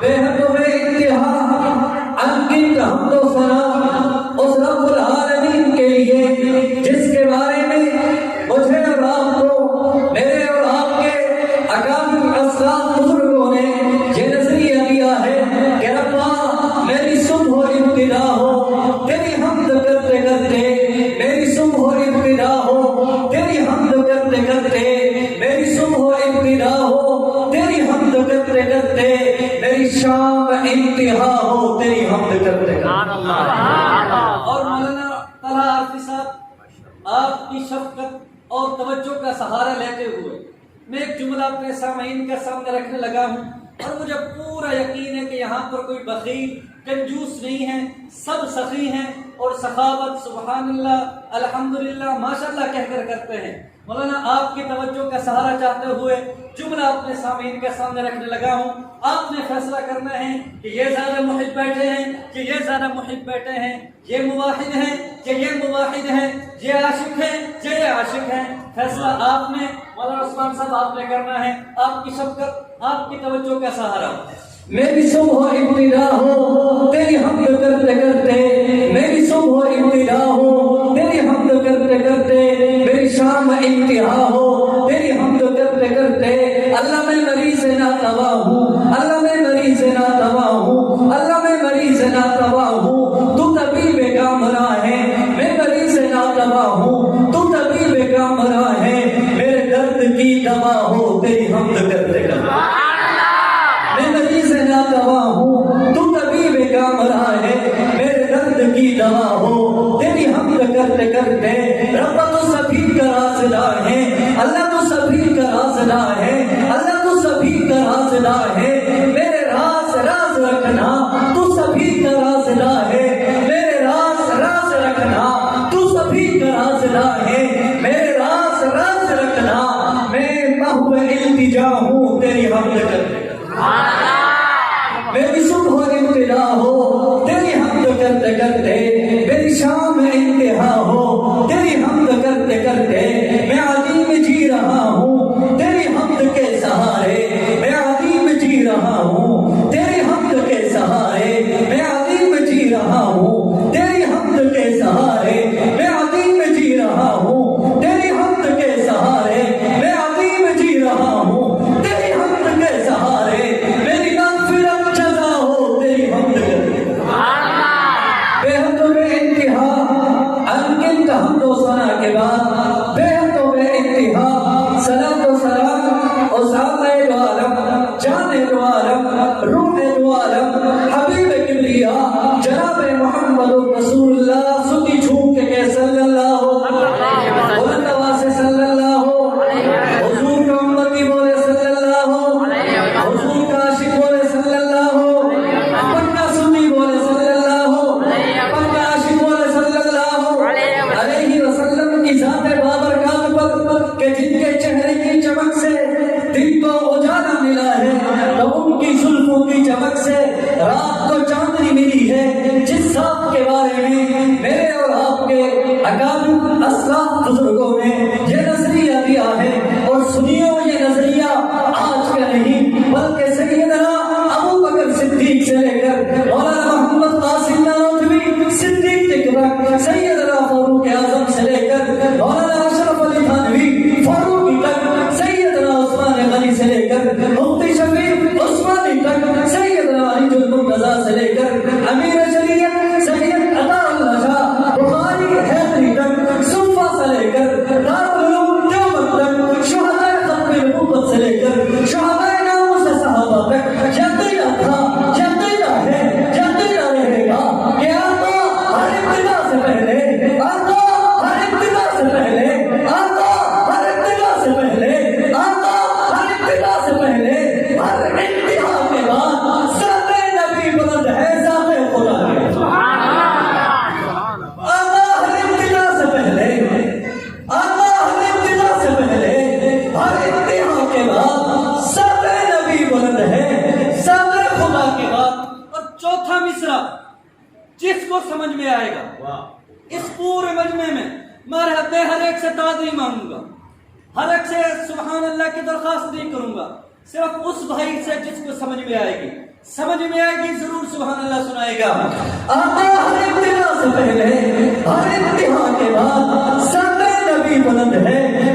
بے حد و بے انتہا انگت حمد و ثنا اس رب العالمین کے لیے جس کے بارے میں مجھے اور آپ کو، میرے اور آپ کے اکابر اسلاف بزرگوں نے یہ نظریہ دیا ہے کہ ربا میری صبح و ابتدا ہو تیری حمد کرتے کرتے، میری صبح و ابتدا ہو تیری حمد کرتے کرتے، میری صبح و ابتدا ہو تیری حمد کرتے کرتے، میری شام انتہا ہو تیری حمد کرتے کرتے۔ اور مولانا طلحہ عارفی صاحب، آپ کی شفقت اور توجہ کا سہارا لیتے ہوئے میں ایک جملہ اپنے سامعین کے سامنے رکھنے لگا ہوں، اور مجھے پورا یقین ہے کہ یہاں پر کوئی بخیل کنجوس نہیں ہے، سب سخی ہیں اور سخاوت سبحان اللہ الحمدللہ ماشاءاللہ کہہ کر کرتے ہیں۔ مولانا آپ کی توجہ کا سہارا چاہتے ہوئے جملہ اپنے سامعین کے سامنے رکھنے لگا ہوں۔ آپ نے فیصلہ کرنا ہے کہ یہ زیادہ محب بیٹھے ہیں کہ یہ زیادہ محب بیٹھے ہیں، یہ موحد ہیں کہ یہ موحد ہیں، یہ عاشق ہیں کہ یہ عاشق ہیں۔ فیصلہ آپ نے مولانا عثمان صاحب آپ نے کرنا ہے۔ آپ کی شفقت، آپ کی توجہ کا سہارا میری صبح ابتدا ہو تیری حمد کرتے کرتے، میری صبح ابتدا ہو تیری حمد کرتے کرتے، میری شام انتہا ہو تیری حمد کرتے کرتے۔ اللہ میں مریض ناتوا ہوں، اللہ میں مریض ناتوا ہوں، اللہ میں مریض ناتوا ہوں، تو طبیب کامرا ہے، میں مریض ناتوا ہوں، تو طبیب کامرا ہے، میرے درد کی دوا ہو تیری حمد کرتے کرتے۔ میں مریض ناتوا ہوں، تو طبیب کامرا ہے، میرے درد کی دوا ہو تیری حمد کرتے کرتے۔ رب تو سبھی کا رازدار ہے، اللہ تو سبھی کا رازدار ہے، اللہ تو سبھی کا رازدار ہے، میرے راز راز رکھنا تو سبھی کا رازدار ہے، میرے راز راز رکھنا تو سبھی کا رازدار ہے، میرے راز راز رکھنا، میں محو التجا ہوں تیری حمد کرتے۔ میری صبح ابتدا ہو تیری حمد کرتے کرتے، میری شام انتہا ہو تیری حمد کرتے کرتے، میں عظیم جی رہا ہوں تیری حمد کے سہارے، میں عظیم جی رہا ہوں تیری حمد کے سہارے، میں عظیم جی رہا ہوں تیری حمد کے سہارے، میں عظیم جی رہا ہوں تیری حمد کے سہارے، میں عظیم جی رہا ہوں تیری حمد کے سہارے، میری مغفرت جزا ہو تیری حمد کرتے۔ بے حد و بے انتہا انگت حمد و ثنا کے بعد بے حد و بے انتہا صلاۃ و سلام اور سامع دو عالم، جان دو عالم، روح دو عالم، حبیب کبریا جناب محمد رسول اللہ، سکی جھوم کے کہ صلی اللہ بلند آواز سے صلی اللہ، حضور کا امتی بولے صلی اللہ، حضور کا عاشق بولے صلی اللہ، پکا سنی بولے صلی اللہ، پکا عاشق بولے صلی اللہ علیہ وسلم کی ذات بابرکات پر کہ جن کے چہرے کی چمک سے دن کو اجالا ملا ہے، تو ان کی زلفوں کی چمک سے رات کو چاندنی ملی ہے، جس ذات کے بارے میں میرے اور آپ کے اکابر اسلاف بزرگوں نے یہ نظریہ دیا ہے۔ اور سنیو یہ نظریہ آج کا نہیں بلکہ سیدنا ابو بکر صدیق سے لے کر مولانا محمد قاسم نانوتوی صدیق تک، سیدنا فاروق اعظم سے لے کر مولانا اشرف علی تھانوی فاروقی تک، سیدنا عثمان غنی سے لے کر مفتی شفیع عثمانی تک، سیدنا علی المرتضیٰ سے لے کر امیر شریعت سید عطا اللہ شاہ بخاری حیدری تک، صوفہ سے لے کر دارالعلوم دیوبند تک، شہدائے ختم نبوت سے لے کر شہدائے ناموس صحابہ تک، یقینا تھا، یقینا ہے، یقینا رہے گا کہ آقا ہر ابتدا سے پہلے، آقا ہر ابتدا سے پہلے، آقا ہر ابتدا سے پہلے، آقا ہر ابتدا سے پہلے، ہر انتہا کے بعد ذات نبی بلند ہے، ذات خدا ہے۔ آقا ہر ابتدا سے پہلے، آقا ہر ابتدا سے پہلے، ہر انتہا کے بعد ذات نبی بلند ہے، ذات خدا کے بعد۔ اور چوتھا مصرع جس کو سمجھ میں آئے گا اس پورے مجمع میں مرحبا ہر ایک سے تعظیم مانگوں گا، ہر ایک سے سبحان اللہ کی درخواست نہیں کروں گا، صرف اس بھائی سے جس کو سمجھ میں آئے گی سمجھ میں آئے گی ضرور سبحان اللہ سنائے گا. آقا ہر ابتدا سے پہلے ہر امتحان کے بعد ساتھ نبی بلند ہے.